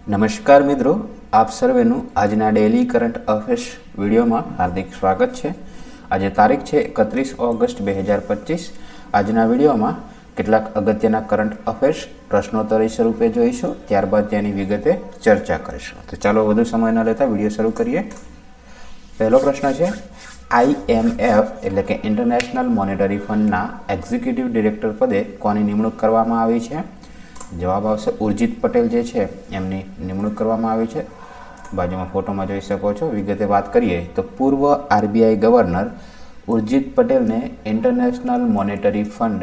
નમસ્કાર મિત્રો, આપ સર્વેનું આજના ડેલી કરંટ અફેર્સ વિડીયોમાં હાર્દિક સ્વાગત છે। આજે તારીખ છે 31 ઓગસ્ટ 2025। આજના વિડીયોમાં કેટલાક અગત્યના કરંટ અફેર્સ પ્રશ્નોત્તરી સ્વરૂપે જોઈશું, ત્યારબાદ તેની વિગતે ચર્ચા કરીશું। તો ચાલો વધુ સમય ન લેતા વિડીયો શરૂ કરીએ। પહેલો પ્રશ્ન છે, IMF એટલે કે ઇન્ટરનેશનલ મોનેટરી ફંડના એક્ઝિક્યુટિવ ડિરેક્ટર પદે કોની નિમણૂક કરવામાં આવી છે? જવાબ આવશે ઉર્જિત પટેલ જે છે એમની નિમણૂક કરવામાં આવી છે। બાજુમાં ફોટોમાં જોઈ શકો છો। વિગતે વાત કરીએ તો પૂર્વ RBI ગવર્નર ઉર્જિત પટેલને ઇન્ટરનેશનલ મોનેટરી ફંડ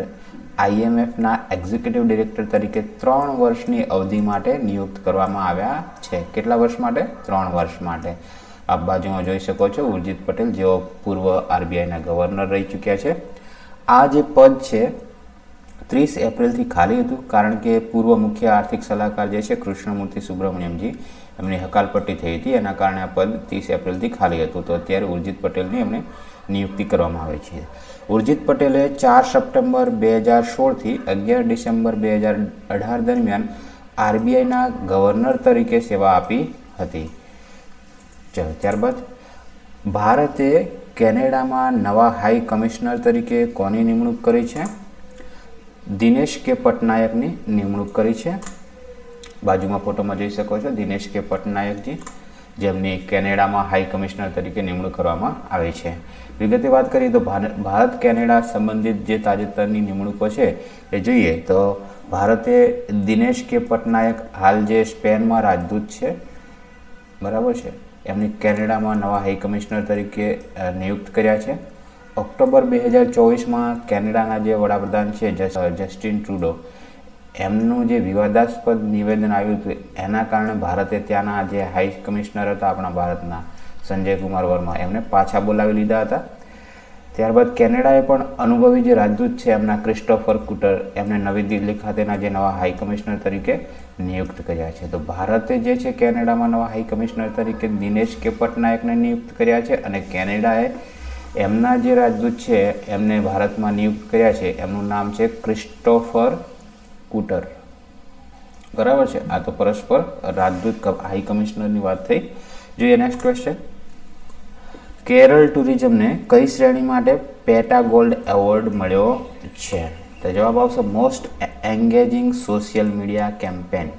IMFના એક્ઝિક્યુટિવ ડિરેક્ટર તરીકે 3 વર્ષની અવધિ માટે નિયુક્ત કરવામાં આવ્યા છે। કેટલા વર્ષ માટે? 3 વર્ષ માટે। આપ બાજુમાં જોઈ શકો છો ઉર્જિત પટેલ જેઓ પૂર્વ RBIના ગવર્નર રહી ચૂક્યા છે। આ જે પદ છે 30 એપ્રિલથી ખાલી હતું, કારણ કે પૂર્વ મુખ્ય આર્થિક સલાહકાર જે છે કૃષ્ણમૂર્તિ સુબ્રમણ્યમજી એમની હકાલપટ્ટી થઈ હતી, એના કારણે આ પદ 30 એપ્રિલથી ખાલી હતું। તો અત્યારે ઉર્જિત પટેલની એમને નિયુક્તિ કરવામાં આવે છે। ઉર્જિત પટેલે 4 સપ્ટેમ્બર 2016થી 11 ડિસેમ્બર 2018 દરમિયાન RBIના ગવર્નર તરીકે સેવા આપી હતી। ચાલો ત્યારબાદ ભારતે કેનેડામાં નવા હાઈ કમિશનર તરીકે કોની નિમણૂક કરી છે? દિનેશ કે પટનાયકની નિમણૂક કરી છે। બાજુમાં ફોટોમાં જોઈ શકો છો દિનેશ કે પટનાયકજી, જેમની કેનેડામાં હાઈ કમિશનર તરીકે નિમણૂક કરવામાં આવી છે। વિગતે વાત કરીએ તો ભારત કેનેડા સંબંધિત જે તાજેતરની નિમણૂકો છે એ જોઈએ તો ભારતે દિનેશ કે પટનાયક હાલ જે સ્પેનમાં રાજદૂત છે, બરાબર છે, એમની કેનેડામાં નવા હાઈ કમિશનર તરીકે નિયુક્ત કર્યા છે। ઓક્ટોબર 2024માં કેનેડાના જે વડાપ્રધાન છે જસ્ટિન ટ્રુડો, એમનું જે વિવાદાસ્પદ નિવેદન આવ્યું હતું એના કારણે ભારતે ત્યાંના જે હાઈ કમિશનર હતા આપણા ભારતના સંજય કુમાર વર્મા, એમને પાછા બોલાવી લીધા હતા। ત્યારબાદ કેનેડાએ પણ અનુભવી જે રાજદૂત છે એમના ક્રિસ્ટોફર કુટર, એમને નવી દિલ્હી ખાતેના જે નવા હાઈ કમિશનર તરીકે નિયુક્ત કર્યા છે। તો ભારતે જે છે કેનેડામાં નવા હાઈ કમિશનર તરીકે દિનેશ કે પટનાયકને નિયુક્ત કર્યા છે, અને કેનેડાએ એમના જે રાજદૂત છે એમને ભારતમાં નિયુક્ત કર્યા છે, એમનું નામ છે ક્રિસ્ટોફર કુટર, બરાબર છે। આ તો પરસ્પર રાજદૂત હાઈ કમિશનરની વાત થઈ। જોઈએ નેક્સ્ટ ક્વેશ્ચન, કેરળ ટુરિઝમને કઈ શ્રેણી માટે પેટા ગોલ્ડ એવોર્ડ મળ્યો છે? તો જવાબ આવશે most engaging social media campaign.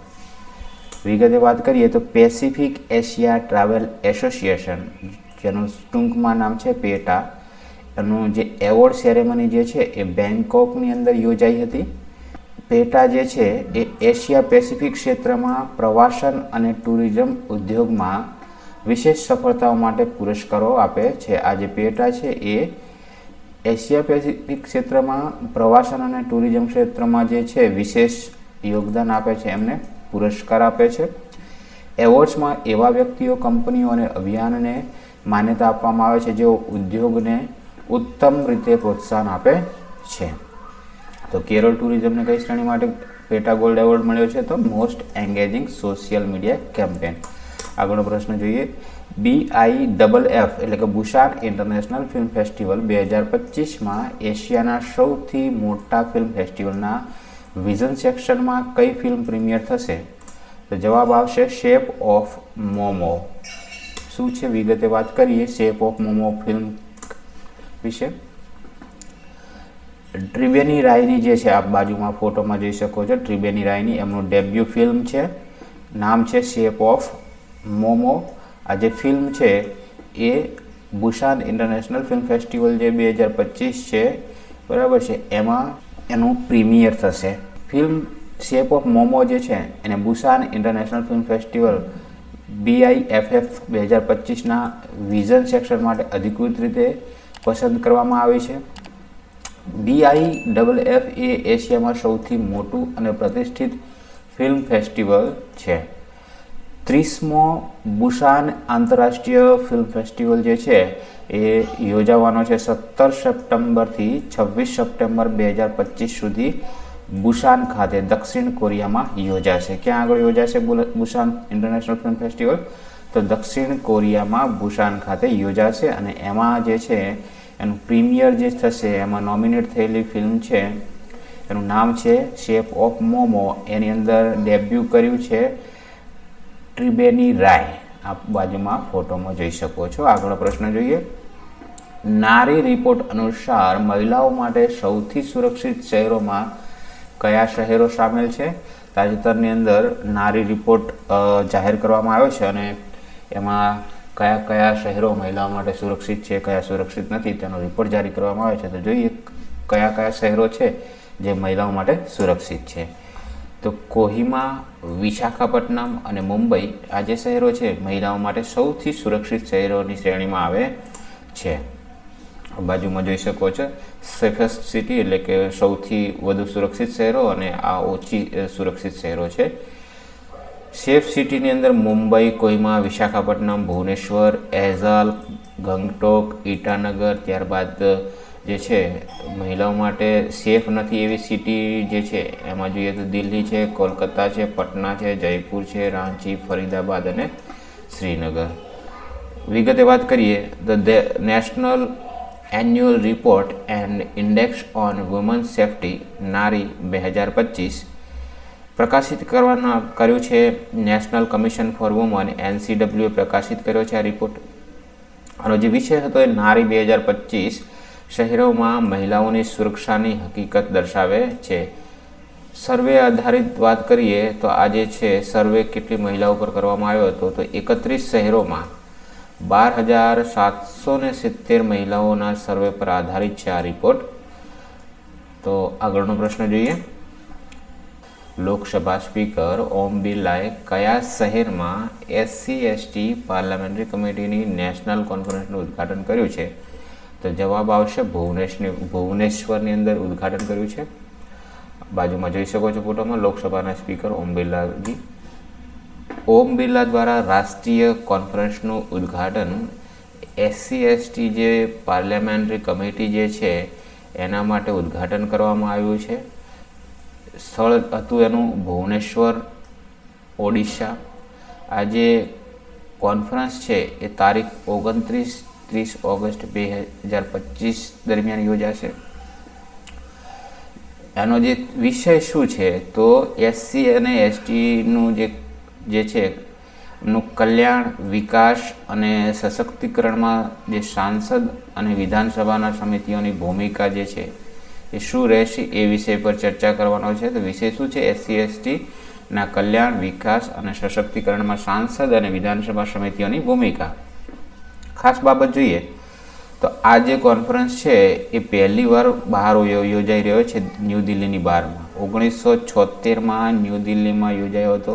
વિગતે વાત કરીએ તો પેસિફિક એશિયા ટ્રાવેલ એસોસિએશન, જેનું ટૂંકમાં નામ છે પેટા, એનું જે એવોર્ડ સેરેમની જે છે એ બેંકોકની અંદર યોજાઈ હતી। પેટા જે છે એ એશિયા પેસિફિક ક્ષેત્રમાં પ્રવાસન અને ટુરિઝમ ઉદ્યોગમાં વિશેષ સફળતાઓ માટે પુરસ્કારો આપે છે। આ જે પેટા છે એ એશિયા પેસિફિક ક્ષેત્રમાં પ્રવાસન અને ટુરિઝમ ક્ષેત્રમાં જે છે વિશેષ યોગદાન આપે છે એમને પુરસ્કાર આપે છે। એવોર્ડ્સમાં એવા વ્યક્તિઓ, કંપનીઓ અને અભિયાનને માન્યતા આપવામાં આવે છે જેઓ ઉદ્યોગને ઉત્તમ રીતે પ્રોત્સાહન આપે છે। તો કેરળ ટુરિઝમને કઈ શ્રેણી માટે પેટા ગોલ્ડ એવોર્ડ મળ્યો છે? તો most engaging social media campaign. આગળનો પ્રશ્ન જોઈએ, BIFF એટલે કે બુસાન ઇન્ટરનેશનલ ફિલ્મ ફેસ્ટિવલ 2025માં એશિયાના સૌથી મોટા ફિલ્મ ફેસ્ટિવલના વિઝન સેક્શનમાં કઈ ફિલ્મ પ્રીમિયર થશે? તો જવાબ આવશે શેપ ઓફ મોમો। શું છે વિગતે વાત કરીએ શેપ ઓફ મોમો ફિલ્મ વિશે। ત્રિબેની રાયની જે છે આપ બાજુમાં ફોટોમાં જોઈ શકો છો, ત્રિબેની રાયની એમનું ડેબ્યુ ફિલ્મ છે, નામ છે શેપ ઓફ મોમો। આ જે ફિલ્મ છે એ બુસાન ઇન્ટરનેશનલ ફિલ્મ ફેસ્ટિવલ જે 2025 છે, બરાબર છે, એમાં એનું પ્રીમિયર થશે। ફિલ્મ શેપ ઓફ મોમો જે છે એને Busan international film festival BIFF 2025ના વિઝન સેક્શન માટે અધિકૃત રીતે પસંદ કરવામાં આવી છે। BIFF એ એશિયામાં સૌથી મોટું અને પ્રતિષ્ઠિત ફિલ્મ ફેસ્ટિવલ છે। 30મો બુસાન આંતરરાષ્ટ્રીય ફિલ્મ ફેસ્ટિવલ જે છે એ યોજાવાનો છે 17 સપ્ટેમ્બરથી 26 સપ્ટેમ્બર 2025 સુધી બુસાન ખાતે દક્ષિણ કોરિયામાં યોજાશે। ક્યાં આગળ યોજાશે બુસાન ઇન્ટરનેશનલ ફિલ્મ ફેસ્ટિવલ? તો દક્ષિણ કોરિયામાં બુસાન ખાતે યોજાશે, અને એમાં જે છે એનું પ્રીમિયર જે થશે, એમાં નોમિનેટ થયેલી ફિલ્મ છે એનું નામ છે શેપ ઓફ મોમો। એની અંદર ડેબ્યુ કર્યું છે ત્રિબેની રાય આપ બાજુમાં ફોટોમાં જોઈ શકો છો. આગળ પ્રશ્ન જોઈએ. નારી રિપોર્ટ અનુસાર મહિલાઓ માટે સૌથી સુરક્ષિત શહેરોમાં કયા શહેરો સામેલ છે? તાજેતરની અંદર નારી રિપોર્ટ જાહેર કરવામાં આવ્યો છે અને એમાં કયા કયા શહેરો મહિલાઓ માટે સુરક્ષિત છે, કયા સુરક્ષિત નથી તેનો રિપોર્ટ જારી કરવામાં આવ્યો છે. તો જોઈએ કયા કયા શહેરો છે જે મહિલાઓ માટે સુરક્ષિત છે. તો કોહિમા, વિશાખાપટ્ટનમ અને મુંબઈ આ જે શહેરો છે મહિલાઓ માટે સૌથી સુરક્ષિત શહેરોની શ્રેણીમાં આવે છે. બાજુમાં જોઈ શકો છો સેફેસ્ટ સિટી એટલે કે સૌથી વધુ સુરક્ષિત શહેરો અને આ ઓછી સુરક્ષિત શહેરો છે. સેફ સિટીની અંદર મુંબઈ, કોહિમા, વિશાખાપટ્ટનમ, ભુવનેશ્વર, એઝાલ, ગંગટોક, ઈટાનગર. ત્યારબાદ જે છે મહિલાઓ માટે સેફ નથી એવી સિટી જે છે એમાં જોઈએ તો દિલ્હી છે, કોલકાતા છે, પટના છે, જયપુર છે, રાંચી, ફરીદાબાદ અને શ્રીનગર. વિગતે વાત કરીએ તો national annual report and index on women's safety નારી 2025 પ્રકાશિત કર્યું છે. National commission four woman NCW પ્રકાશિત કર્યો છે આ રિપોર્ટ. આનો જે વિષય હતો એ નારી 2025 શહેરોમાં મહિલાઓની સુરક્ષાની હકીકત દર્શાવે છે. સર્વે આધારિત વાત કરીએ તો આ જે છે સર્વે કેટલી મહિલાઓ પર કરવામાં આવ્યો હતો તો 31 શહેરોમાં 12,770 મહિલાઓના સર્વે પર આધારિત છે આ રિપોર્ટ. તો આગળનો પ્રશ્ન જોઈએ. લોકસભા સ્પીકર ઓમ બિરલાએ કયા શહેરમાં SC/ST પાર્લામેન્ટરી કમિટીની નેશનલ કોન્ફરન્સનું ઉદ્ઘાટન કર્યું છે? તો જવાબ આવશે ભુવનેશ્વરની અંદર ઉદ્ઘાટન કર્યું છે. બાજુમાં જોઈ શકો છો ફોટોમાં લોકસભાના સ્પીકર ઓમ બિરલાજી. ઓમ બિરલા દ્વારા રાષ્ટ્રીય કોન્ફરન્સનું ઉદ્ઘાટન SC/ST જે પાર્લામેન્ટરી કમિટી જે છે એના માટે ઉદ્ઘાટન કરવામાં આવ્યું છે. સ્થળ હતું એનું ભુવનેશ્વર, ઓડિશા. આ જે કોન્ફરન્સ છે એ તારીખ 29-30 ઓગસ્ટ 2025 દરમિયાન યોજાશે. એનો જે વિષય શું છે તો SC અને STનું જે છે એમનું કલ્યાણ, વિકાસ અને સશક્તિકરણમાં જે સાંસદ અને વિધાનસભાના સમિતિઓની ભૂમિકા જે છે એ શું રહેશે એ વિષય પર ચર્ચા કરવાનો છે. તો વિષય શું છે? SC/STના કલ્યાણ, વિકાસ અને સશક્તિકરણમાં સાંસદ અને વિધાનસભા સમિતિઓની ભૂમિકા. ખાસ બાબત જોઈએ તો આ જે કોન્ફરન્સ છે એ પહેલી વાર બહાર યોજાઈ રહ્યો છે ન્યૂ દિલ્હીની બહારમાં. 1976માં ન્યૂ દિલ્હીમાં યોજાયો હતો,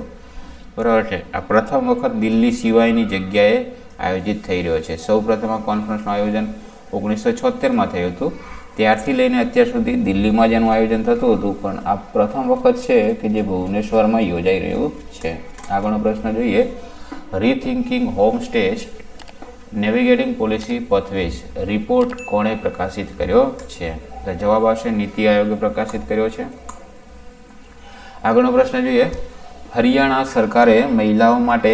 બરાબર છે. આ પ્રથમ વખત દિલ્હી સિવાયની જગ્યાએ આયોજિત થઈ રહ્યો છે. સૌ પ્રથમ આ કોન્ફરન્સનું આયોજન 1976માં થયું હતું. ત્યારથી લઈને અત્યાર સુધી દિલ્હીમાં જ એનું આયોજન થતું હતું, પણ આ પ્રથમ વખત છે કે જે ભુવનેશ્વરમાં યોજાઈ રહ્યું છે. આગળનો પ્રશ્ન જોઈએ. રીથિંકિંગ હોમ સ્ટેસ નેવિગેટિંગ પોલિસી પથવેઝ રિપોર્ટ કોણે પ્રકાશિત કર્યો છે? તો જવાબ આવશે નીતિ આયોગે પ્રકાશિત કર્યો છે. આગળનો પ્રશ્ન જોઈએ. હરિયાણા સરકારે મહિલાઓ માટે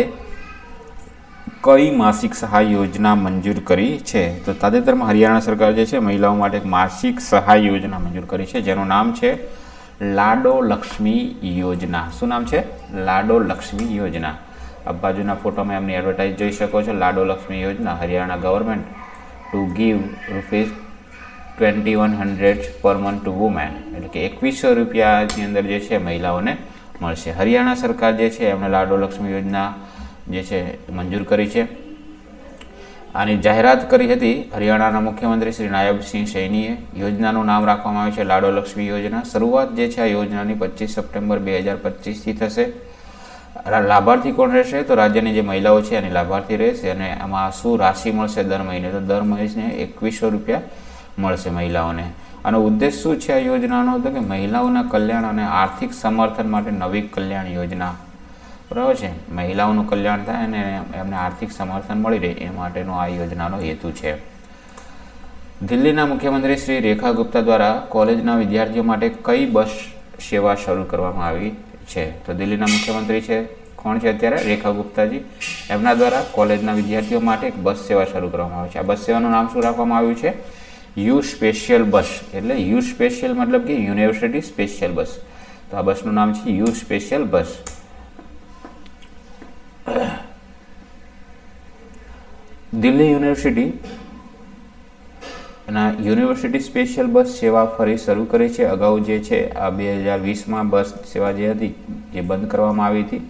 કઈ માસિક સહાય યોજના મંજૂર કરી છે? તો તાજેતરમાં હરિયાણા સરકાર જે છે મહિલાઓ માટે એક માસિક સહાય યોજના મંજૂર કરી છે જેનું નામ છે લાડો લક્ષ્મી યોજના. શું નામ છે? લાડો લક્ષ્મી યોજના. આ બાજુના ફોટોમાં એમની એડવર્ટાઇઝ જોઈ શકો છો. લાડો લક્ષ્મી યોજના Haryana government to give ₹2100 per month two women, એટલે કે 2100 રૂપિયાની અંદર જે છે મહિલાઓને મળશે. હરિયાણા સરકાર જે છે એમણે લાડો લક્ષ્મી યોજના જે છે મંજૂર કરી છે. આની જાહેરાત કરી હતી હરિયાણાના મુખ્યમંત્રી શ્રી નાયબસિંહ સૈનીએ. યોજનાનું નામ રાખવામાં આવ્યું છે લાડો લક્ષ્મી યોજના. શરૂઆત જે છે આ યોજનાની 25 સપ્ટેમ્બર 2025થી થશે. લાભાર્થી કોણ રહેશે? તો રાજ્યની જે મહિલાઓ છે એની લાભાર્થી રહેશે. અને આમાં શું રાશિ મળશે દર મહિને? તો દર મહિને 2100 રૂપિયા મળશે મહિલાઓને. આનો ઉદ્દેશ શું છે આ યોજનાનો? તો કે મહિલાઓના કલ્યાણ અને આર્થિક સમર્થન માટે નવી કલ્યાણ યોજના, બરાબર છે. મહિલાઓનું કલ્યાણ થાય અને એમને આર્થિક સમર્થન મળી રહે એ માટેનો આ યોજનાનો હેતુ છે. દિલ્હીના મુખ્યમંત્રી શ્રી રેખા ગુપ્તા દ્વારા કોલેજના વિદ્યાર્થીઓ માટે કઈ બસ સેવા શરૂ કરવામાં આવી છે? તો દિલ્હીના મુખ્યમંત્રી છે કોણ છે અત્યારે? રેખા ગુપ્તાજી. એમના દ્વારા કોલેજના વિદ્યાર્થીઓ માટે એક બસ સેવા શરૂ કરવામાં આવી છે. આ બસ સેવાનું નામ શું રાખવામાં આવ્યું છે? યુ સ્પેશિયલ બસ. એટલે યુ સ્પેશિયલ મતલબ કે યુનિવર્સિટી સ્પેશિયલ બસ. તો આ બસનું નામ છે U special bus. Delhi university university special bus સેવા ફરી શરૂ કરી છે. અગાઉ જે છે આ 2020માં બસ સેવા જે હતી જે બંધ કરવામાં આવી હતી.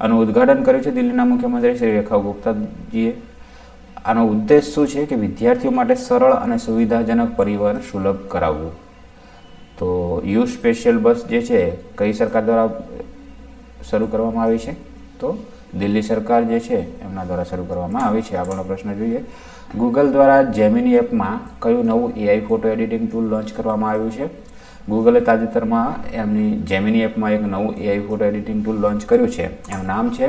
આનું ઉદ્ઘાટન કર્યું છે દિલ્હીના મુખ્યમંત્રી શ્રી રેખા ગુપ્તાજીએ. આનો ઉદ્દેશ શું છે કે વિદ્યાર્થીઓ માટે સરળ અને સુવિધાજનક પરિવહન સુલભ કરાવવું. તો યુ સ્પેશિયલ બસ જે છે કઈ સરકાર દ્વારા શરૂ કરવામાં આવી છે? તો દિલ્હી સરકાર જે છે એમના દ્વારા શરૂ કરવામાં આવી છે. આગળનો પ્રશ્ન જોઈએ. ગૂગલ દ્વારા જેમિની એપમાં કયું નવું AI photo editing tool launch કરવામાં આવ્યું છે? ગૂગલે તાજેતરમાં એમની જેમિની એપમાં એક નવું AI photo editing tool launch કર્યું છે. એનું નામ છે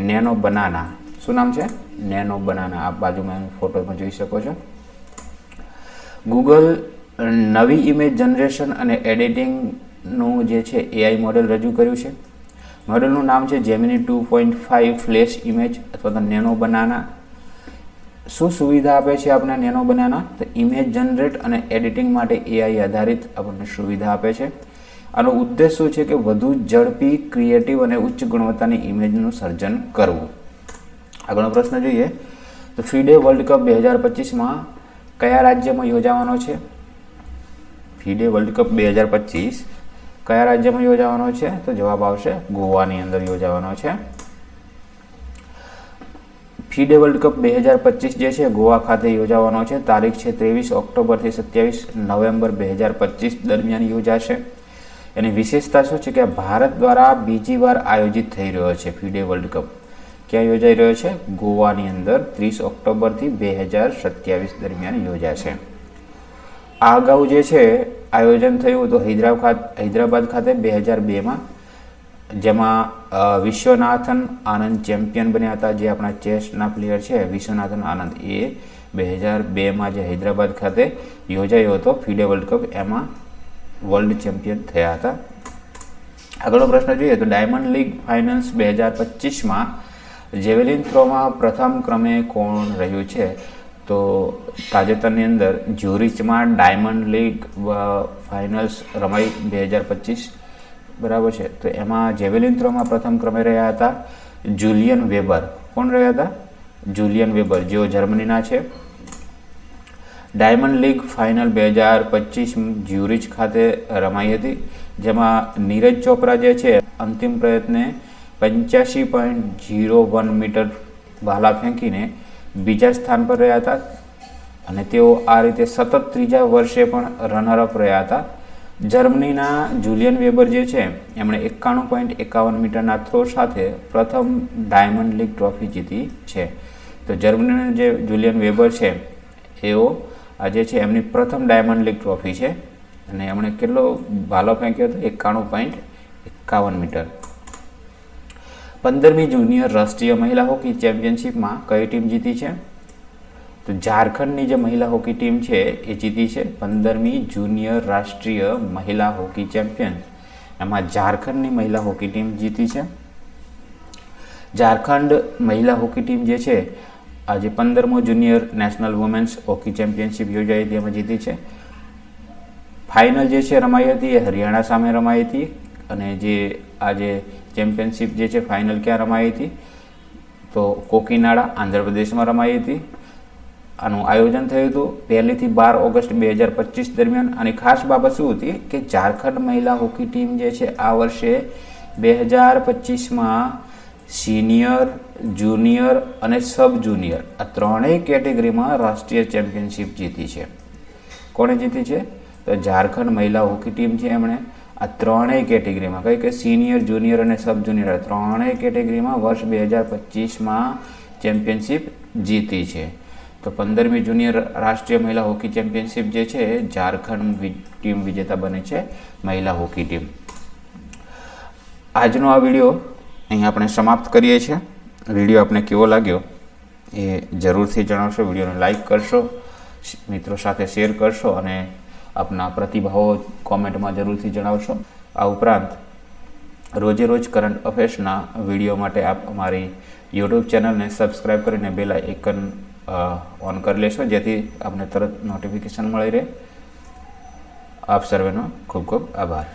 નેનો બનાના. શું નામ છે? Nano banana. આપ બાજુમાં ફોટોમાં જોઈ શકો છો. ગૂગલ નવી ઇમેજ જનરેશન અને એડિટિંગનું જે છે AI મોડેલ રજૂ કર્યું છે. મોડેલનું નામ છે જેમિની 2.5 ફ્લેશ ઇમેજ અથવા તો નેનો બનાના. શું સુવિધા આપે છે આપણને નેનો બનાના? તો ઇમેજ જનરેટ અને એડિટિંગ માટે AI આધારિત આપણને સુવિધા આપે છે. આનો ઉદ્દેશ શું છે કે વધુ ઝડપી, ક્રિએટિવ અને ઉચ્ચ ગુણવત્તાની ઇમેજનું સર્જન કરવું. આગળનો પ્રશ્ન જોઈએ. તો ફીડે વર્લ્ડ કપ 2025માં કયા રાજ્યમાં યોજાવાનો છે? ફીડે વર્લ્ડ કપ 2025 કયા રાજ્યમાં યોજાવાનો છે? તો જવાબ આવશે ગોવાની અંદર યોજાવાનો છે. ફીડે વર્લ્ડ કપ 2025 જે છે ગોવા ખાતે યોજાવાનો છે. તારીખ છે 23 ઓક્ટોબરથી 27 નવેમ્બર 2025 દરમિયાન યોજાશે. એની વિશેષતા શું છે કે ભારત દ્વારા બીજી વાર આયોજિત થઈ રહ્યો છે ફીડે વર્લ્ડ કપ. ક્યાં યોજાઈ રહ્યો છે? ગોવાની અંદર 30 ઓક્ટોબરથી 2027 દરમિયાન યોજાશે. આ અગાઉ જે છે આયોજન થયું હતું હૈદરાબાદ ખાતે 2002માં, જેમાં વિશ્વનાથન આનંદ ચેમ્પિયન બન્યા હતા. જે આપણા ચેસના પ્લેયર છે વિશ્વનાથન આનંદ, એ 2002માં જે હૈદરાબાદ ખાતે યોજાયો હતો ફીડે વર્લ્ડ કપ, એમાં વર્લ્ડ ચેમ્પિયન થયા હતા. આગળનો પ્રશ્ન જોઈએ તો ડાયમંડ લીગ ફાઇનલ્સ 2025માં જેવેલિન થ્રોમાં પ્રથમ ક્રમે કોણ રહ્યું છે? તો તાજેતરની અંદર જ્યુરિચમાં ડાયમંડ લીગ ફાઇનલ્સ રમાઈ 2025, બરાબર છે. તો એમાં જેવેલિન થ્રોમાં પ્રથમ ક્રમે રહ્યા હતા જુલિયન વેબર. કોણ રહ્યા હતા? જુલિયન વેબર, જેઓ જર્મનીના છે. ડાયમંડ લીગ ફાઇનલ 2025 જ્યુરિચ ખાતે રમાઈ હતી, જેમાં નીરજ ચોપરા જે છે અંતિમ પ્રયત્ને 85.01 મીટર ભાલા ફેંકીને બીજા સ્થાન પર રહ્યા હતા અને તેઓ આ રીતે સતત ત્રીજા વર્ષે પણ રનરઅપ રહ્યા હતા. જર્મનીના જુલિયન વેબર જે છે એમણે 91.51 મીટરના થ્રો સાથે પ્રથમ ડાયમંડ લીગ ટ્રોફી જીતી છે. તો જર્મનીના જે જુલિયન વેબર છે એઓ આજે છે એમની પ્રથમ ડાયમંડ લીગ ટ્રોફી છે અને એમણે કેટલો ભાલો ફેંક્યો હતો? 91.51 મીટર. 15મી જુનિયર રાષ્ટ્રીય મહિલા હોકી ચેમ્પિયનશિપમાં કઈ ટીમ જીતી છે? તો ઝારખંડની જે મહિલા હોકી ટીમ છે એ જીતી છે 15મી જુનિયર રાષ્ટ્રીય મહિલા હોકી ચેમ્પિયન. એમાં ઝારખંડની મહિલા હોકી ટીમ જીતી છે. ઝારખંડ મહિલા હોકી ટીમ જે છે આજે 15મો junior national women's hockey championship યોજાઈ હતી, એમાં જીતી છે. ફાઇનલ જે છે રમાઈ હતી એ હરિયાણા સામે રમાઈ હતી અને જે આજે ચેમ્પિયનશિપ જે છે ફાઇનલ ક્યાં રમાઈ હતી? તો કોકીનાડા આંધ્રપ્રદેશમાં રમાઈ હતી. આનું આયોજન થયું હતું 1 થી 12 ઓગસ્ટ 2025 દરમિયાન. અને ખાસ બાબત શું હતી કે ઝારખંડ મહિલા હોકી ટીમ જે છે આ વર્ષે 2025માં સિનિયર, જુનિયર અને સબ જુનિયર આ ત્રણેય કેટેગરીમાં રાષ્ટ્રીય ચેમ્પિયનશિપ જીતી છે. કોણે જીતી છે? તો ઝારખંડ મહિલા હોકી ટીમ છે એમણે આ ત્રણેય કેટેગરીમાં કઈ કે સિનિયર, જુનિયર અને સબ જુનિયર ત્રણેય કેટેગરીમાં વર્ષ 2025માં ચેમ્પિયનશિપ જીતી છે. તો 15મી જુનિયર રાષ્ટ્રીય મહિલા હોકી ચેમ્પિયનશિપ જે છે ઝારખંડ ટીમ વિજેતા બને છે, મહિલા હોકી ટીમ. આજનો આ વિડીયો અહીં આપણે સમાપ્ત કરીએ છીએ. વિડીયો આપને કેવો લાગ્યો એ જરૂરથી જણાવશો. વિડીયોને લાઈક કરશો, મિત્રો સાથે શેર કરશો અને આપના પ્રતિભાવો કોમેન્ટમાં જરૂરથી જણાવશો. આ ઉપરાંત રોજે રોજ કરંટ અફેર્સના વિડીયો માટે આપ અમારી યુટ્યુબ ચેનલને સબસ્ક્રાઈબ કરીને બેલ આઇકન ઓન કરી લેશો, જેથી આપને તરત નોટિફિકેશન મળી રહે. આપ સર્વેનો ખૂબ ખૂબ આભાર.